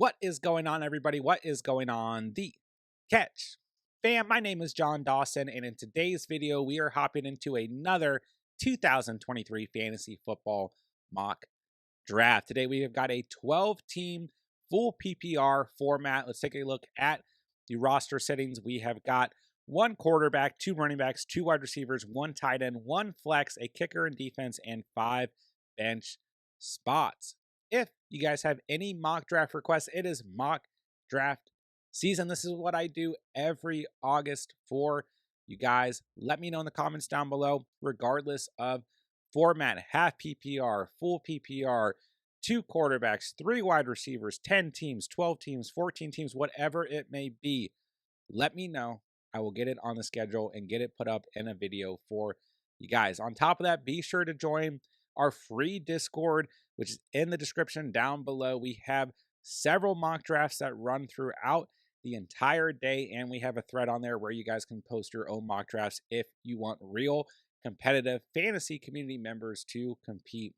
What is going on, everybody? What is going on? The catch. Fam, my name is John Dawson, and in today's video, we are hopping into another 2023 fantasy football mock draft. Today, we have got a 12-team full PPR format. Let's take a look at the roster settings. We have got one quarterback, two running backs, two wide receivers, one tight end, one flex, a kicker and defense, and five bench spots. If you guys have any mock draft requests, it is mock draft season. This is what I do every August for you guys. Let me know in the comments down below, regardless of format, half PPR, full PPR, two quarterbacks, three wide receivers, 10 teams, 12 teams, 14 teams, whatever it may be. Let me know. I will get it on the schedule and get it put up in a video for you guys. On top of that, be sure to join our free Discord, which is in the description down below. We have several mock drafts that run throughout the entire day, and we have a thread on there where you guys can post your own mock drafts if you want real competitive fantasy community members to compete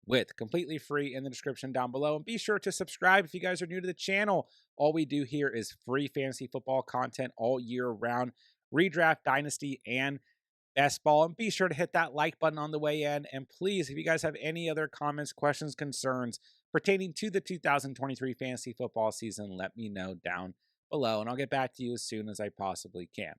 with. Completely free in the description down below. And be sure to subscribe if you guys are new to the channel. All we do here is free fantasy football content all year round, redraft, dynasty, and best ball. And be sure to hit that like button on the way in. And please, if you guys have any other comments, questions, concerns pertaining to the 2023 fantasy football season, let me know down below, and I'll get back to you as soon as I possibly can.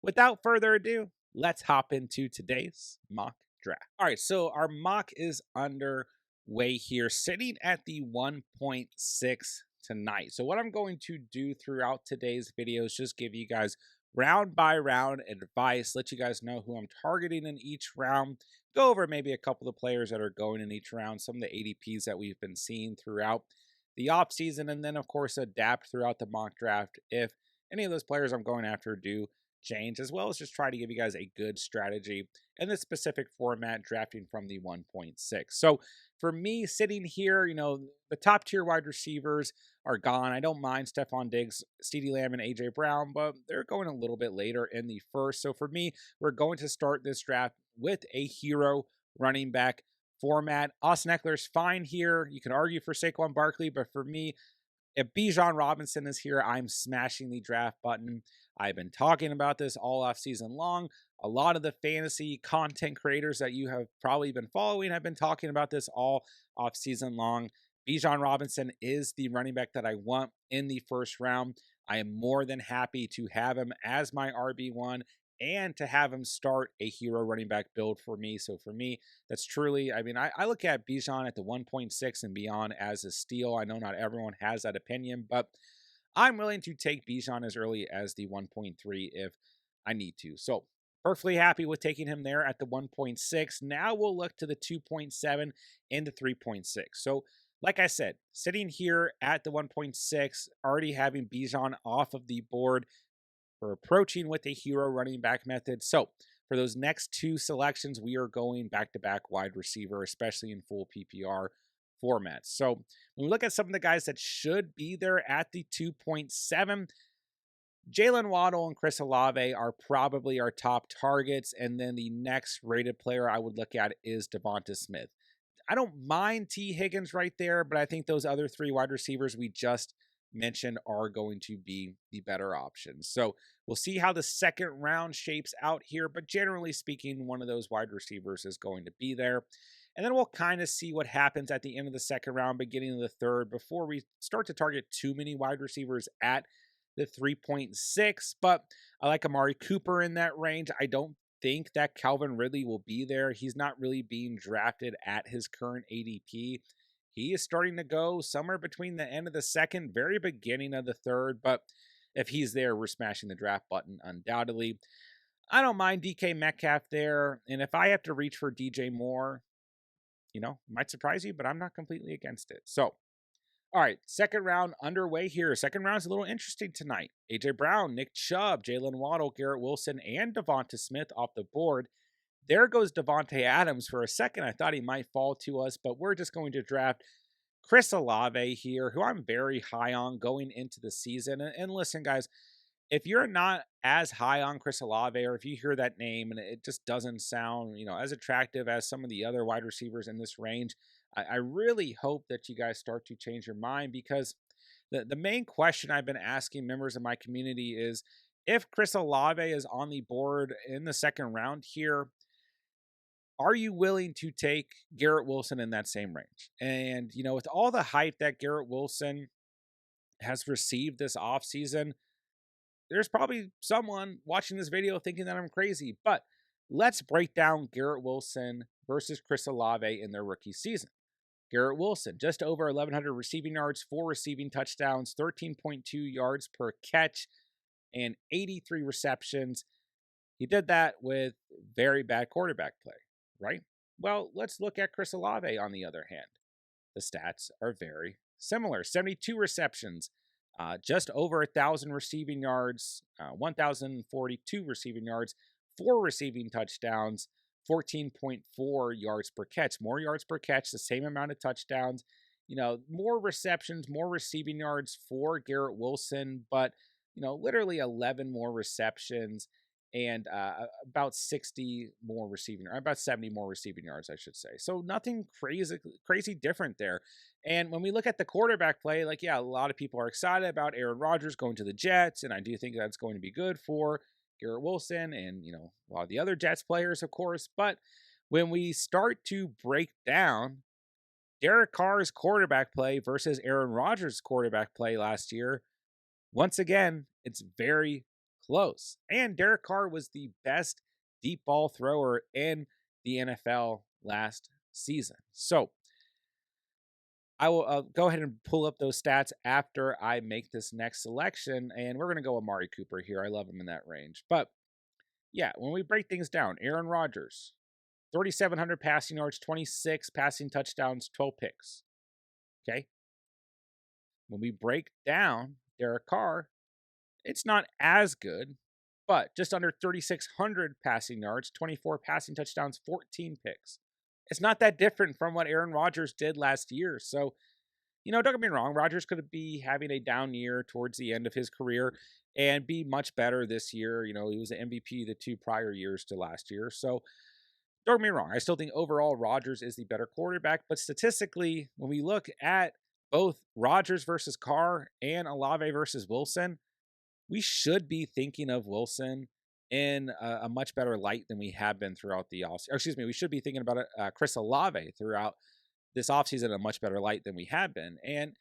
Without further ado, let's hop into today's mock draft. All right, so our mock is underway here, sitting at the 1.6 tonight. So what I'm going to do throughout today's video is just give you guys round by round advice, let you guys know who I'm targeting in each round, go over maybe a couple of players that are going in each round, some of the ADPs that we've been seeing throughout the off season, and then of course adapt throughout the mock draft if any of those players I'm going after do change, as well as just try to give you guys a good strategy in this specific format, drafting from the 1.6. So for me, sitting here, the top tier wide receivers are gone. I don't mind Stephon Diggs, CeeDee Lamb, and AJ Brown, but they're going a little bit later in the first. So for me, we're going to start this draft with a hero running back format. Austin Eckler's fine here. You can argue for Saquon Barkley, but for me, if Bijan Robinson is here, I'm smashing the draft button. I've been talking about this all off season long. A lot of the fantasy content creators that you have probably been following have been talking about this all off season long. Bijan Robinson is the running back that I want in the first round. I am more than happy to have him as my RB1 and to have him start a hero running back build for me. So for me, that's truly, I look at Bijan at the 1.6 and beyond as a steal. I know not everyone has that opinion, but I'm willing to take Bijan as early as the 1.3 if I need to. So perfectly happy with taking him there at the 1.6. Now we'll look to the 2.7 and the 3.6. So like I said, sitting here at the 1.6, already having Bijan off of the board, we're approaching with a hero running back method. So for those next two selections, we are going back-to-back wide receiver, especially in full PPR formats. So when we look at some of the guys that should be there at the 2.7, Jalen Waddle and Chris Olave are probably our top targets. And then the next rated player I would look at is Devonta Smith. I don't mind T. Higgins right there, but I think those other three wide receivers we just mentioned are going to be the better options. So we'll see how the second round shapes out here, but generally speaking, one of those wide receivers is going to be there. And then we'll kind of see what happens at the end of the second round, beginning of the third, before we start to target too many wide receivers at the 3.6. But I like Amari Cooper in that range. I don't think that Calvin Ridley will be there. He's not really being drafted at his current ADP. He is starting to go somewhere between the end of the second, very beginning of the third. But if he's there, we're smashing the draft button undoubtedly. I don't mind DK Metcalf there. And if I have to reach for DJ Moore, might surprise you, but I'm not completely against it. So, all right, second round underway here. Second round's a little interesting tonight. AJ Brown, Nick Chubb, Jalen Waddle, Garrett Wilson, and Devonta Smith off the board. There goes Devontae Adams. For a second, I thought he might fall to us, but we're just going to draft Chris Olave here, who I'm very high on going into the season. And listen, guys, if you're not as high on Chris Olave, or if you hear that name and it just doesn't sound, as attractive as some of the other wide receivers in this range, I really hope that you guys start to change your mind, because The main question I've been asking members of my community is if Chris Olave is on the board in the second round here, are you willing to take Garrett Wilson in that same range? And, with all the hype that Garrett Wilson has received this offseason, there's probably someone watching this video thinking that I'm crazy, but let's break down Garrett Wilson versus Chris Olave in their rookie season. Garrett Wilson, just over 1,100 receiving yards, 4 receiving touchdowns, 13.2 yards per catch, and 83 receptions. He did that with very bad quarterback play, right? Well, let's look at Chris Olave on the other hand. The stats are very similar. 72 receptions, just over 1,000 receiving yards, 1,042 receiving yards, 4 receiving touchdowns, 14.4 yards per catch. More yards per catch, the same amount of touchdowns. More receptions, more receiving yards for Garrett Wilson, but, literally 11 more receptions and about 60 more receiving, or about 70 more receiving yards, I should say. So nothing crazy different there. And when we look at the quarterback play, a lot of people are excited about Aaron Rodgers going to the Jets, and I do think that's going to be good for Garrett Wilson and, a lot of the other Jets players, of course. But when we start to break down Derek Carr's quarterback play versus Aaron Rodgers' quarterback play last year, once again, it's very close. And Derek Carr was the best deep ball thrower in the NFL last season. So I will go ahead and pull up those stats after I make this next selection. And we're going to go Amari Cooper here. I love him in that range. But yeah, when we break things down, Aaron Rodgers, 3,700 passing yards, 26 passing touchdowns, 12 picks. Okay. When we break down Derek Carr, it's not as good, but just under 3,600 passing yards, 24 passing touchdowns, 14 picks. It's not that different from what Aaron Rodgers did last year. So, don't get me wrong, Rodgers could be having a down year towards the end of his career and be much better this year. He was an MVP the 2 prior years to last year. So, don't get me wrong, I still think overall Rodgers is the better quarterback. But statistically, when we look at both Rodgers versus Carr and Olave versus Wilson, we should be thinking of Wilson in a much better light than we have been throughout the offseason. Excuse me, we should be thinking about Chris Olave throughout this offseason in a much better light than we have been. And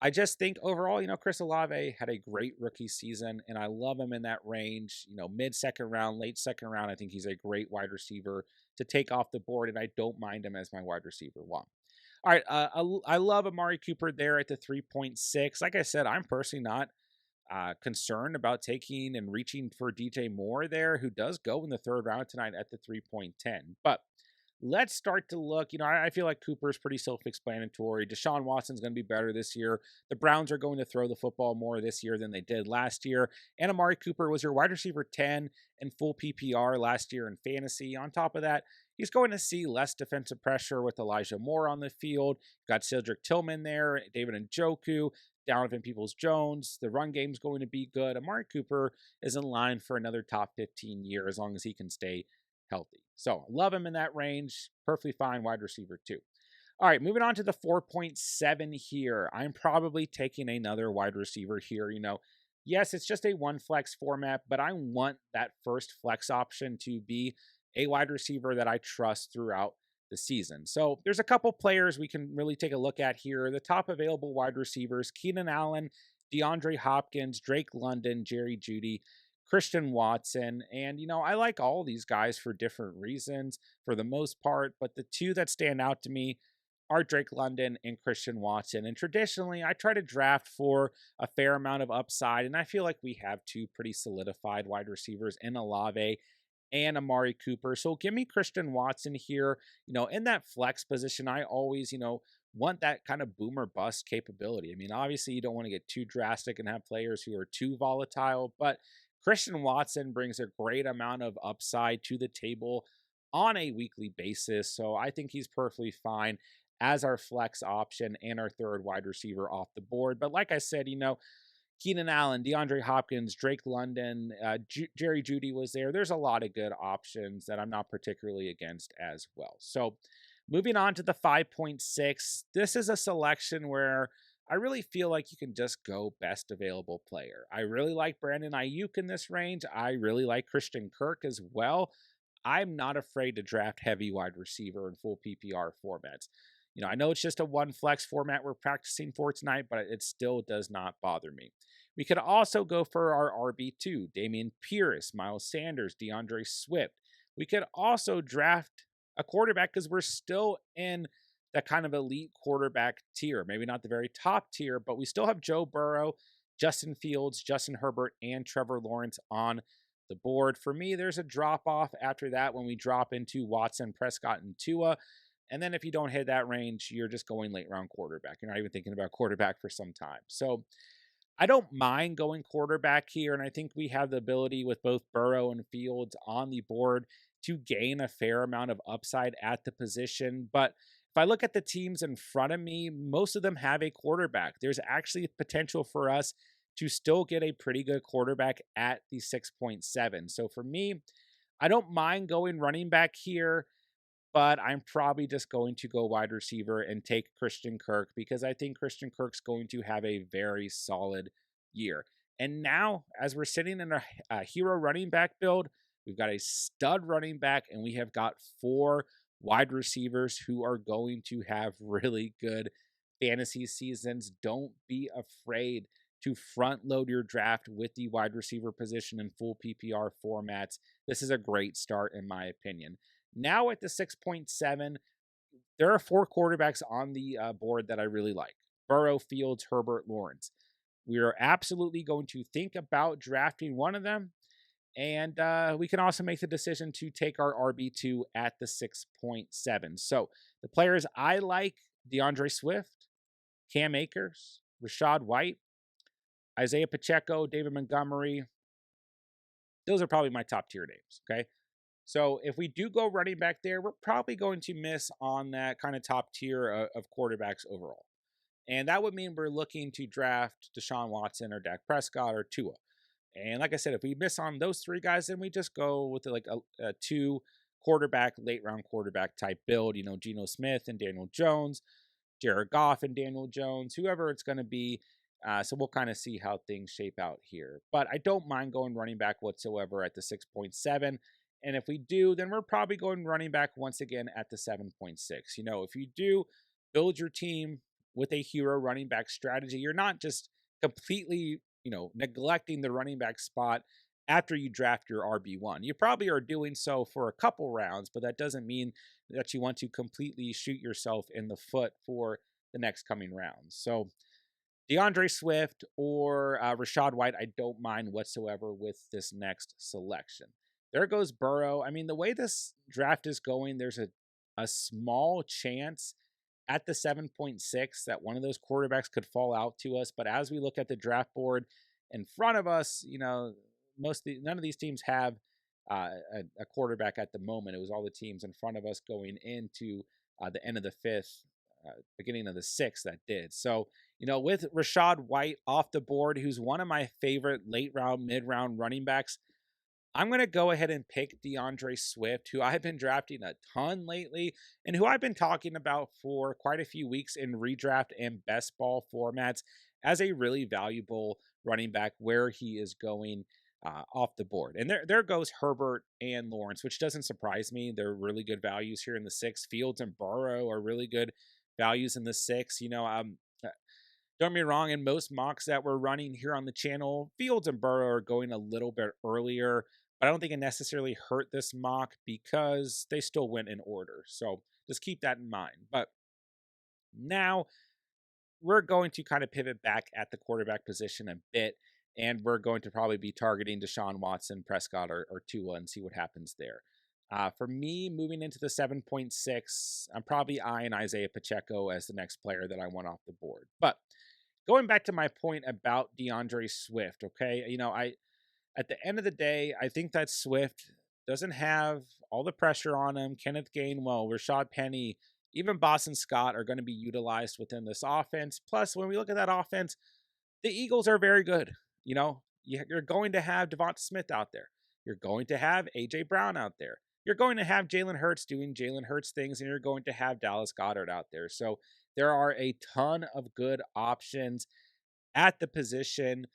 I just think overall, Chris Olave had a great rookie season, and I love him in that range. Mid-second round, late second round, I think he's a great wide receiver to take off the board, and I don't mind him as my wide receiver one. All right, I love Amari Cooper there at the 3.6. Like I said, I'm personally not concerned about taking and reaching for DJ Moore there, who does go in the third round tonight at the 3.10. But let's start to look. I feel like Cooper is pretty self-explanatory. Deshaun Watson's going to be better this year. The Browns are going to throw the football more this year than they did last year. And Amari Cooper was your wide receiver 10 in full PPR last year in fantasy. On top of that, he's going to see less defensive pressure with Elijah Moore on the field. You've got Cedric Tillman there, David Njoku, Donovan Peoples-Jones. The run game's going to be good. Amari Cooper is in line for another top 15 year as long as he can stay healthy. So love him in that range. Perfectly fine wide receiver too. All right, moving on to the 4.7 here. I'm probably taking another wide receiver here. Yes, it's just a one flex format, but I want that first flex option to be a wide receiver that I trust throughout the season. So there's a couple players we can really take a look at here. The top available wide receivers: Keenan Allen, DeAndre Hopkins, Drake London, Jerry Jeudy, Christian Watson. And, I like all these guys for different reasons for the most part, but the two that stand out to me are Drake London and Christian Watson. And traditionally, I try to draft for a fair amount of upside, and I feel like we have two pretty solidified wide receivers in Olave and Amari Cooper. So give me Christian Watson here. In that flex position, I always, want that kind of boomer bust capability. I mean, obviously you don't want to get too drastic and have players who are too volatile, but Christian Watson brings a great amount of upside to the table on a weekly basis. So I think he's perfectly fine as our flex option and our third wide receiver off the board. But like I said, Keenan Allen, DeAndre Hopkins, Drake London, Jerry Jeudy was there. There's a lot of good options that I'm not particularly against as well. So moving on to the 5.6, this is a selection where I really feel like you can just go best available player. I really like Brandon Ayuk in this range. I really like Christian Kirk as well. I'm not afraid to draft heavy wide receiver in full PPR formats. I know it's just a one flex format we're practicing for tonight, but it still does not bother me. We could also go for our RB2, Damian Pierce, Miles Sanders, DeAndre Swift. We could also draft a quarterback because we're still in that kind of elite quarterback tier. Maybe not the very top tier, but we still have Joe Burrow, Justin Fields, Justin Herbert, and Trevor Lawrence on the board. For me, there's a drop off after that when we drop into Watson, Prescott, and Tua. And then if you don't hit that range, you're just going late round quarterback. You're not even thinking about quarterback for some time. So I don't mind going quarterback here. And I think we have the ability with both Burrow and Fields on the board to gain a fair amount of upside at the position. But if I look at the teams in front of me, most of them have a quarterback. There's actually potential for us to still get a pretty good quarterback at the 6.7. So for me, I don't mind going running back here, but I'm probably just going to go wide receiver and take Christian Kirk because I think Christian Kirk's going to have a very solid year. And now, as we're sitting in a hero running back build, we've got a stud running back and we have got 4 wide receivers who are going to have really good fantasy seasons. Don't be afraid to front load your draft with the wide receiver position in full PPR formats. This is a great start, in my opinion. Now at the 6.7, there are 4 quarterbacks on the board that I really like: Burrow, Fields, Herbert, Lawrence. We are absolutely going to think about drafting one of them. And we can also make the decision to take our RB2 at the 6.7. So the players I like: DeAndre Swift, Cam Akers, Rashad White, Isaiah Pacheco, David Montgomery. Those are probably my top tier names. Okay. So if we do go running back there, we're probably going to miss on that kind of top tier of quarterbacks overall. And that would mean we're looking to draft Deshaun Watson or Dak Prescott or Tua. And like I said, if we miss on those 3 guys, then we just go with like a 2 quarterback, late round quarterback type build. Geno Smith and Daniel Jones, Jared Goff and Daniel Jones, whoever it's going to be. So we'll kind of see how things shape out here. But I don't mind going running back whatsoever at the 6.7. And if we do, then we're probably going running back once again at the 7.6. If you do build your team with a hero running back strategy, you're not just completely, neglecting the running back spot after you draft your RB1. You probably are doing so for a couple rounds, but that doesn't mean that you want to completely shoot yourself in the foot for the next coming rounds. So DeAndre Swift or Rashad White, I don't mind whatsoever with this next selection. There goes Burrow. I mean, the way this draft is going, there's a small chance at the 7.6 that one of those quarterbacks could fall out to us. But as we look at the draft board in front of us, none of these teams have a quarterback at the moment. It was all the teams in front of us going into the end of the 5th, beginning of the 6th that did. So, with Rashad White off the board, who's one of my favorite late round, mid round running backs, I'm going to go ahead and pick DeAndre Swift, who I've been drafting a ton lately and who I've been talking about for quite a few weeks in redraft and best ball formats as a really valuable running back where he is going off the board. And there goes Herbert and Lawrence, which doesn't surprise me. They're really good values here in the 6. Fields and Burrow are really good values in the 6. Don't get me wrong, in most mocks that we're running here on the channel, Fields and Burrow are going a little bit earlier, but I don't think it necessarily hurt this mock because they still went in order. So just keep that in mind. But now we're going to kind of pivot back at the quarterback position a bit, and we're going to probably be targeting Deshaun Watson, Prescott, or Tua and see what happens there. For me, moving into the 7.6, I'm probably eyeing Isaiah Pacheco as the next player that I want off the board. But going back to my point about DeAndre Swift, okay, at the end of the day, I think that Swift doesn't have all the pressure on him. Kenneth Gainwell, Rashad Penny, even Boston Scott are going to be utilized within this offense. Plus, when we look at that offense, the Eagles are very good. You're going to have Devonta Smith out there. You're going to have A.J. Brown out there. You're going to have Jalen Hurts doing Jalen Hurts things, and you're going to have Dallas Goedert out there. So There are a ton of good options at the position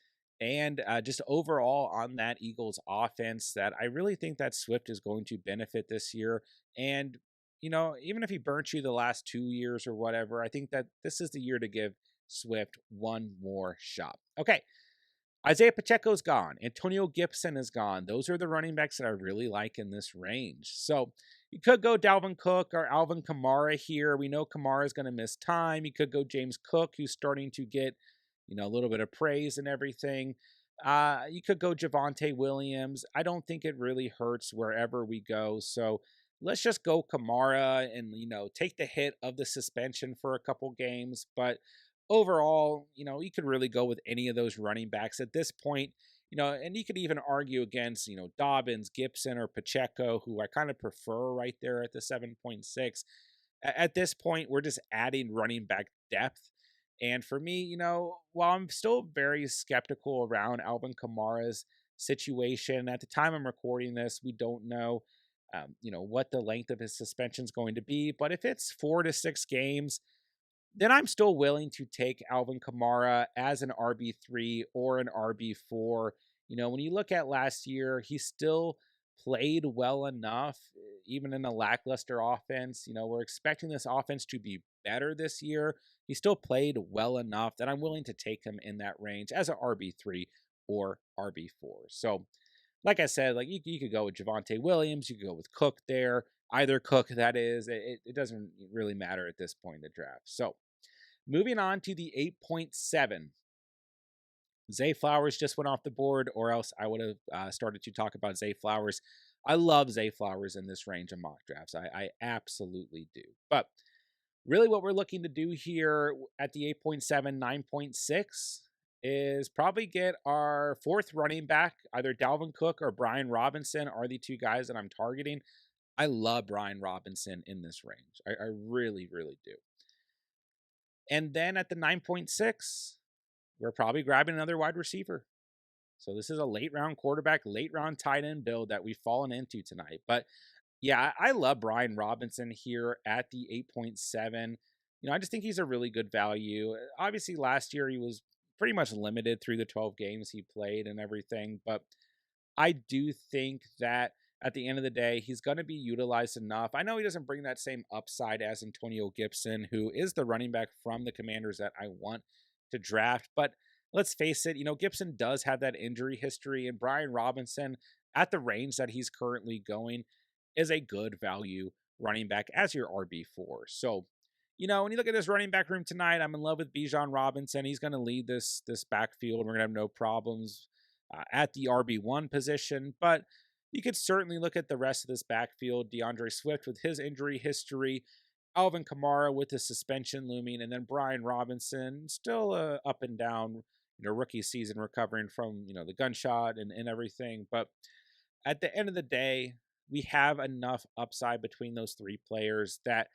and just overall on that Eagles offense that I really think that Swift is going to benefit this year. And, even if he burnt you the last 2 years or whatever, I think that this is the year to give Swift one more shot. Okay. Isaiah Pacheco's gone. Antonio Gibson is gone. Those are the running backs that I really like in this range. So you could go Dalvin Cook or Alvin Kamara here. We know Kamara is going to miss time. You could go James Cook, who's starting to get, a little bit of praise and everything. You could go Javonte Williams. I don't think it really hurts wherever we go. So let's just go Kamara and, take the hit of the suspension for a couple games. But overall, you could really go with any of those running backs at this point, and you could even argue against, Dobbins, Gibson, or Pacheco, who I kind of prefer right there at the 7.6. At this point, we're just adding running back depth. And for me, while I'm still very skeptical around Alvin Kamara's situation, at the time I'm recording this, we don't know, what the length of his suspension is going to be. But if it's 4 to 6 games, then I'm still willing to take Alvin Kamara as an RB3 or an RB4. When you look at last year, he still played well enough, even in a lackluster offense. We're expecting this offense to be better this year. He still played well enough that I'm willing to take him in that range as an RB3 or RB4. So, like I said, like you could go with Javonte Williams, you could go with Cook there, either Cook, that is. It doesn't really matter at this point in the draft. So, moving on to the 8.7. Zay Flowers just went off the board, or else I would have started to talk about Zay Flowers. I love Zay Flowers in this range of mock drafts. I absolutely do. But really, what we're looking to do here at the 8.7, 9.6 is probably get our fourth running back. Either Dalvin Cook or Brian Robinson are the two guys that I'm targeting. I love Brian Robinson in this range. I really, really do. And then at the 9.6, we're probably grabbing another wide receiver. So this is a late round quarterback, late round tight end build that we've fallen into tonight. But yeah, I love Brian Robinson here at the 8.7. I just think he's a really good value. Obviously, last year he was pretty much limited through the 12 games he played and everything. But I do think that at the end of the day, he's going to be utilized enough. I know he doesn't bring that same upside as Antonio Gibson, who is the running back from the Commanders that I want to draft. But let's face it, Gibson does have that injury history, and Brian Robinson, at the range that he's currently going, is a good value running back as your RB4. So, when you look at this running back room tonight, I'm in love with Bijan Robinson. He's going to lead this backfield. We're going to have no problems at the RB1 position, but you could certainly look at the rest of this backfield. DeAndre Swift with his injury history, Alvin Kamara with his suspension looming, and then Brian Robinson still up and down, rookie season recovering from, the gunshot and everything. But at the end of the day, we have enough upside between those three players that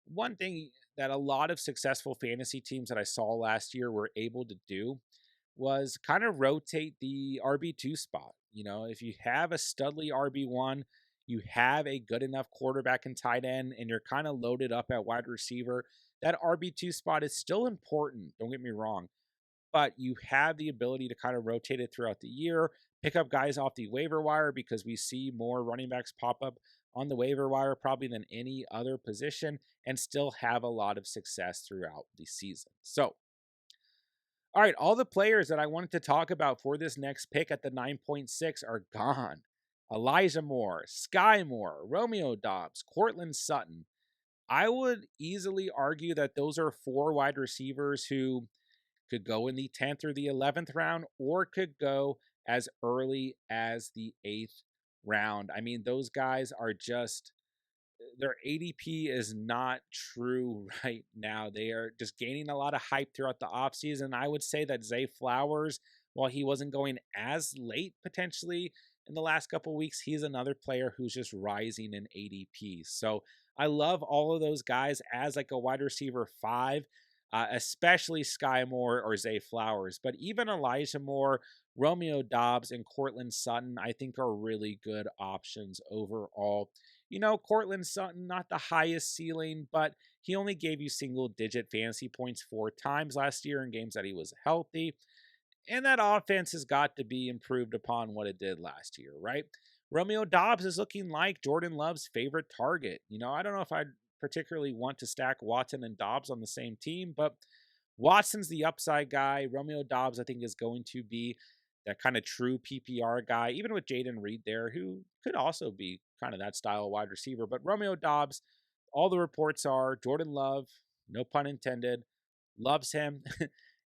one thing that a lot of successful fantasy teams that I saw last year were able to do was kind of rotate the RB2 spot. If you have a Studley RB1, you have a good enough quarterback and tight end, and you're kind of loaded up at wide receiver, that RB2 spot is still important. Don't get me wrong. But you have the ability to kind of rotate it throughout the year, pick up guys off the waiver wire because we see more running backs pop up on the waiver wire probably than any other position, and still have a lot of success throughout the season. So, all right, all the players that I wanted to talk about for this next pick at the 9.6 are gone. Elijah Moore, Sky Moore, Romeo Dobbs, Cortland Sutton. I would easily argue that those are four wide receivers who could go in the 10th or the 11th round, or could go as early as the 8th round. I mean, those guys are just, their ADP is not true right now. They are just gaining a lot of hype throughout the offseason. I would say that Zay Flowers, while he wasn't going as late potentially in the last couple of weeks, he's another player who's just rising in ADP. So I love all of those guys as like a wide receiver 5. Especially Sky Moore or Zay Flowers. But even Elijah Moore, Romeo Dobbs, and Cortland Sutton, I think are really good options overall Cortland Sutton, not the highest ceiling, but he only gave you single digit fantasy points 4 times last year in games that he was healthy. And that offense has got to be improved upon what it did last year, right? Romeo Dobbs is looking like Jordan Love's favorite target. I don't know if I'd particularly want to stack Watson and Dobbs on the same team, but Watson's the upside guy. Romeo Dobbs, I think, is going to be that kind of true PPR guy, even with Jaden Reed there, who could also be kind of that style of wide receiver. But Romeo Dobbs, all the reports are Jordan Love, no pun intended, loves him.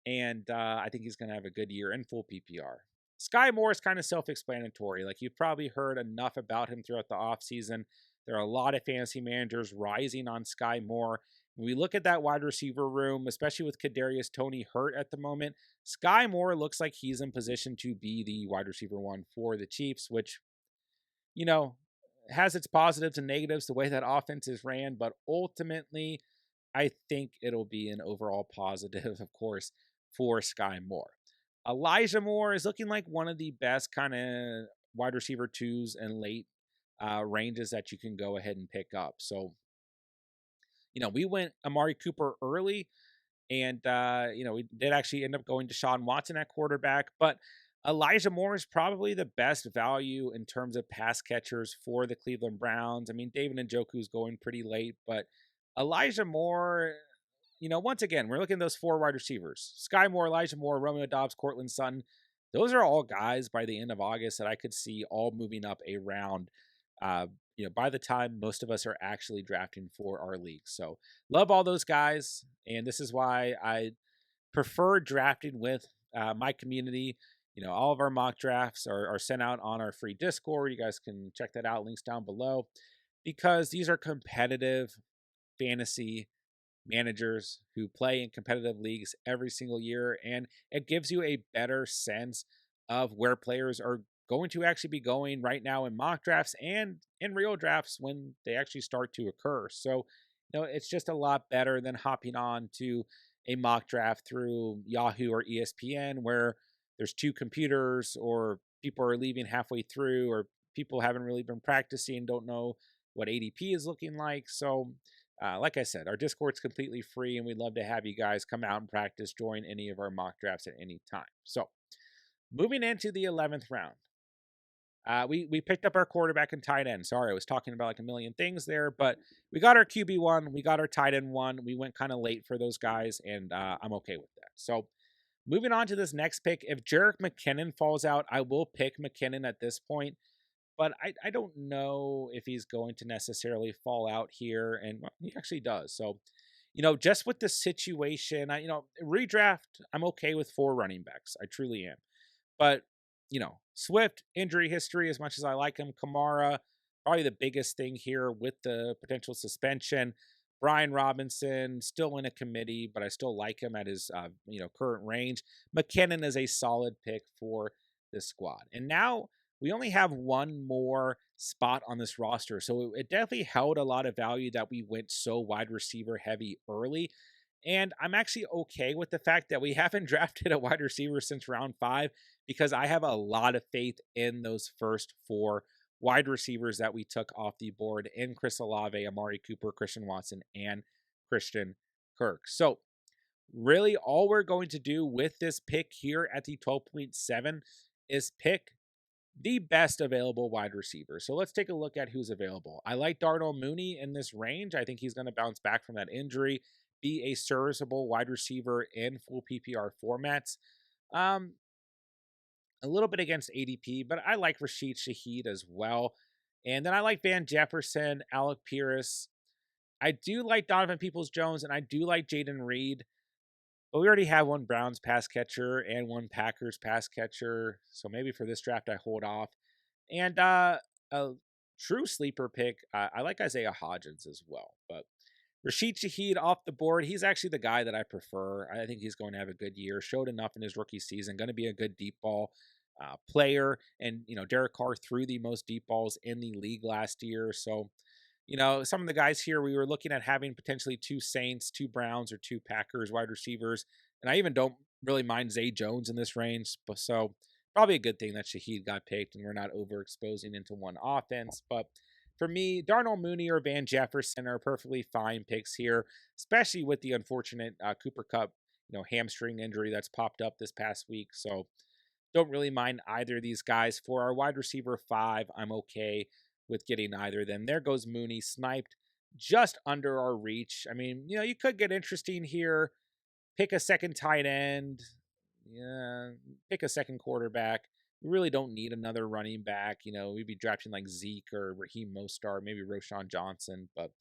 And I think he's going to have a good year in full PPR. Sky Moore is kind of self-explanatory. Like, you've probably heard enough about him throughout the offseason. There are a lot of fantasy managers rising on Sky Moore. When we look at that wide receiver room, especially with Kadarius Toney hurt at the moment, Sky Moore looks like he's in position to be the wide receiver one for the Chiefs, which, you know, has its positives and negatives the way that offense is ran, but ultimately, I think it'll be an overall positive, of course, for Sky Moore. Elijah Moore is looking like one of the best kind of wide receiver twos and late ranges that you can go ahead and pick up. So, we went Amari Cooper early, and we did actually end up going to Deshaun Watson at quarterback, but Elijah Moore is probably the best value in terms of pass catchers for the Cleveland Browns. I mean, David Njoku's going pretty late, but Elijah Moore, once again, we're looking at those 4 wide receivers: Sky Moore, Elijah Moore, Romeo Dobbs, Cortland Sutton. Those are all guys by the end of August that I could see all moving up a round. By the time most of us are actually drafting for our league. So love all those guys. And this is why I prefer drafting with my community. All of our mock drafts are sent out on our free Discord. You guys can check that out. Links down below, because these are competitive fantasy managers who play in competitive leagues every single year, and it gives you a better sense of where players are going to actually be going right now in mock drafts and in real drafts when they actually start to occur. So, it's just a lot better than hopping on to a mock draft through Yahoo or ESPN, where there's 2 computers, or people are leaving halfway through, or people haven't really been practicing, don't know what ADP is looking like. So, like I said, our Discord's completely free, and we'd love to have you guys come out and practice, join any of our mock drafts at any time. So, moving into the 11th round, we picked up our quarterback and tight end. Sorry, I was talking about like a million things there, but we got our QB1, we got our tight end 1. We went kind of late for those guys, and I'm okay with that. So, moving on to this next pick, if Jerick McKinnon falls out, I will pick McKinnon at this point. But I don't know if he's going to necessarily fall out here, and well, he actually does. So, just with the situation, redraft, I'm okay with 4 running backs. I truly am. But, Swift, injury history, as much as I like him, Kamara, probably the biggest thing here with the potential suspension. Brian Robinson, still in a committee, but I still like him at his, current range. McKinnon is a solid pick for this squad. And now we only have 1 more spot on this roster. So it definitely held a lot of value that we went so wide receiver heavy early. And I'm actually okay with the fact that we haven't drafted a wide receiver since round 5, because I have a lot of faith in those first 4 wide receivers that we took off the board in Chris Olave, Amari Cooper, Christian Watson, and Christian Kirk. So really all we're going to do with this pick here at the 12.7 is pick the best available wide receiver. So let's take a look at who's available. I like Darnell Mooney in this range. I think he's going to bounce back from that injury, be a serviceable wide receiver in full PPR formats. A little bit against ADP, but I like Rashid Shaheed as well. And then I like Van Jefferson, Alec Pierce. I do like Donovan Peoples-Jones, and I do like Jaden Reed. But we already have 1 Browns pass catcher and 1 Packers pass catcher. So maybe for this draft, I hold off. And a true sleeper pick, I like Isaiah Hodgins as well. But Rashid Shaheed off the board, he's actually the guy that I prefer. I think he's going to have a good year. Showed enough in his rookie season. Going to be a good deep ball player. And, Derek Carr threw the most deep balls in the league last year. So, some of the guys here, we were looking at having potentially 2 Saints, 2 Browns, or 2 Packers wide receivers. And I even don't really mind Zay Jones in this range. So probably a good thing that Shaheed got picked and we're not overexposing into one offense. But For me, Darnell Mooney or Van Jefferson are perfectly fine picks here, especially with the unfortunate Cooper Cup, hamstring injury that's popped up this past week. So don't really mind either of these guys. For our wide receiver 5, I'm okay with getting either of them. There goes Mooney, sniped just under our reach. I mean, you could get interesting here. Pick a second tight end. Yeah, pick a second quarterback. We really don't need another running back. We'd be drafting like Zeke or Raheem Mostert, maybe Roshan Johnson. But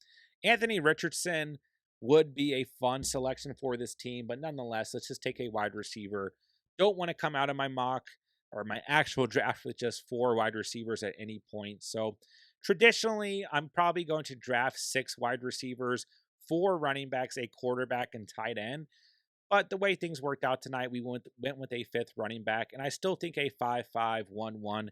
Anthony Richardson would be a fun selection for this team. But nonetheless, let's just take a wide receiver. Don't want to come out of my mock or my actual draft with just 4 wide receivers at any point. So traditionally, I'm probably going to draft 6 wide receivers, 4 running backs, a quarterback, and tight end. But the way things worked out tonight, we went with a 5th running back, and I still think a 5-5-1-1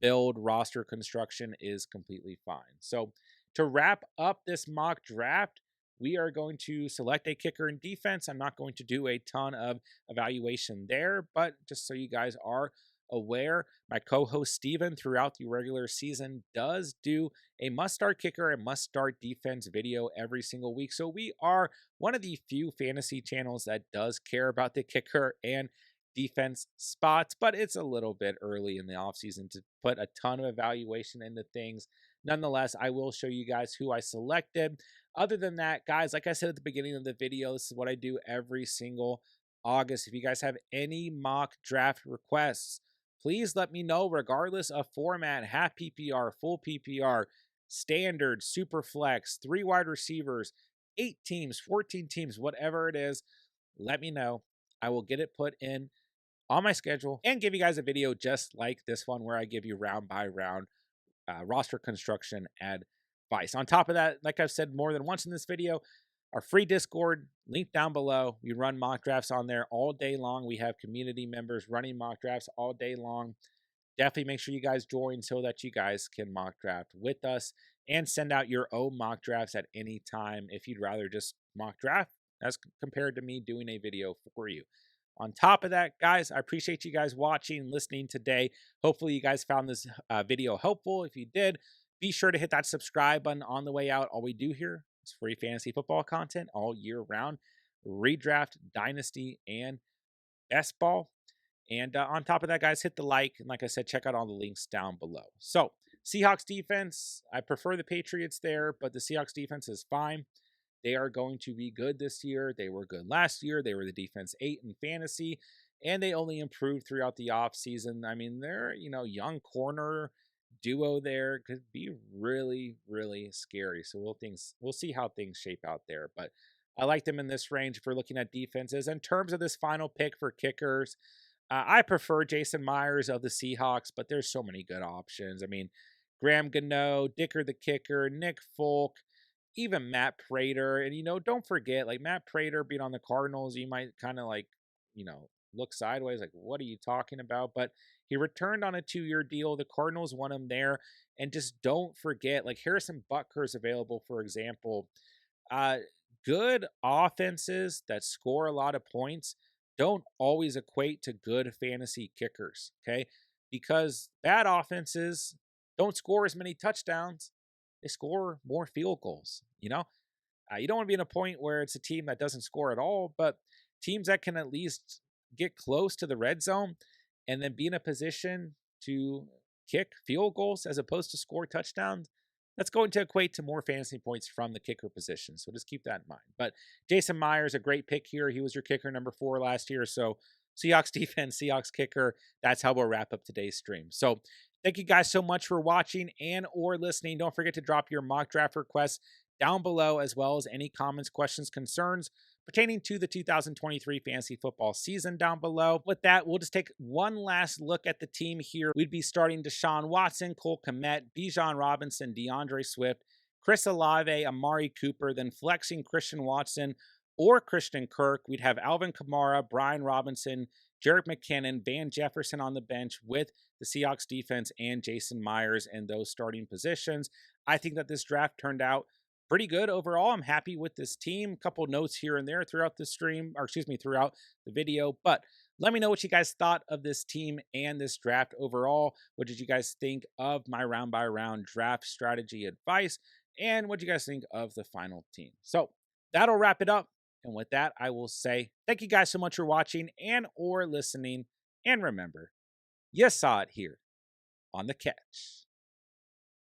build roster construction is completely fine. So to wrap up this mock draft, we are going to select a kicker and defense. I'm not going to do a ton of evaluation there, but just so you guys are aware, my co-host Steven throughout the regular season does do a must-start kicker and must-start defense video every single week. So we are one of the few fantasy channels that does care about the kicker and defense spots, but it's a little bit early in the offseason to put a ton of evaluation into things. Nonetheless, I will show you guys who I selected. Other than that, guys, like I said at the beginning of the video, this is what I do every single August. If you guys have any mock draft requests, please let me know, regardless of format, half PPR, full PPR, standard, super flex, 3 wide receivers, 8 teams, 14 teams, whatever it is, let me know. I will get it put in on my schedule and give you guys a video just like this one where I give you round by round roster construction advice. On top of that, like I've said more than once in this video, our free Discord, link down below. We run mock drafts on there all day long. We have community members running mock drafts all day long. Definitely make sure you guys join so that you guys can mock draft with us and send out your own mock drafts at any time if you'd rather just mock draft as compared to me doing a video for you. On top of that, guys, I appreciate you guys watching and listening today. Hopefully you guys found this video helpful. If you did, be sure to hit that subscribe button on the way out. All we do here is free fantasy football content all year round, redraft, dynasty, and best ball. And on top of that, guys, hit the like. And like I said, check out all the links down below. So Seahawks defense, I prefer the Patriots there, but the Seahawks defense is fine. They are going to be good this year. They were good last year. They were the defense 8 in fantasy, and they only improved throughout the offseason. I mean, their young corner duo there could be really, really scary. So we'll see how things shape out there. But I like them in this range if we're looking at defenses. In terms of this final pick for kickers, I prefer Jason Myers of the Seahawks, but there's so many good options. I mean, Graham Gano, Dicker the kicker, Nick Folk, even Matt Prater. And, don't forget, like Matt Prater being on the Cardinals, you might kind of look sideways, like, what are you talking about? But he returned on a 2-year deal. The Cardinals want him there. And just don't forget, like Harrison Butker is available, for example. Good offenses that score a lot of points don't always equate to good fantasy kickers, okay? Because bad offenses don't score as many touchdowns. They score more field goals, you don't want to be in a point where it's a team that doesn't score at all, but teams that can at least get close to the red zone and then be in a position to kick field goals as opposed to score touchdowns, that's going to equate to more fantasy points from the kicker position. So just keep that in mind. But Jason Myers, a great pick here. He was your kicker number 4 last year. So Seahawks defense, Seahawks kicker. That's how we'll wrap up today's stream. So thank you guys so much for watching and or listening. Don't forget to drop your mock draft requests down below, as well as any comments, questions, concerns pertaining to the 2023 fantasy football season down below. With that, we'll just take one last look at the team here. We'd be starting Deshaun Watson, Cole Kmet, Bijan Robinson, DeAndre Swift, Chris Olave, Amari Cooper, then flexing Christian Watson or Christian Kirk. We'd have Alvin Kamara, Brian Robinson, Jerick McKinnon, Van Jefferson on the bench with the Seahawks defense and Jason Myers in those starting positions. I think that this draft turned out pretty good overall. I'm happy with this team. A couple notes here and there throughout the stream, or excuse me, throughout the video. But Let me know what you guys thought of this team and this draft overall. What did you guys think of my round by round draft strategy advice? And what do you guys think of the final team? So that'll wrap it up. And with that, I will say thank you guys so much for watching and or listening. And remember, you saw it here on the catch.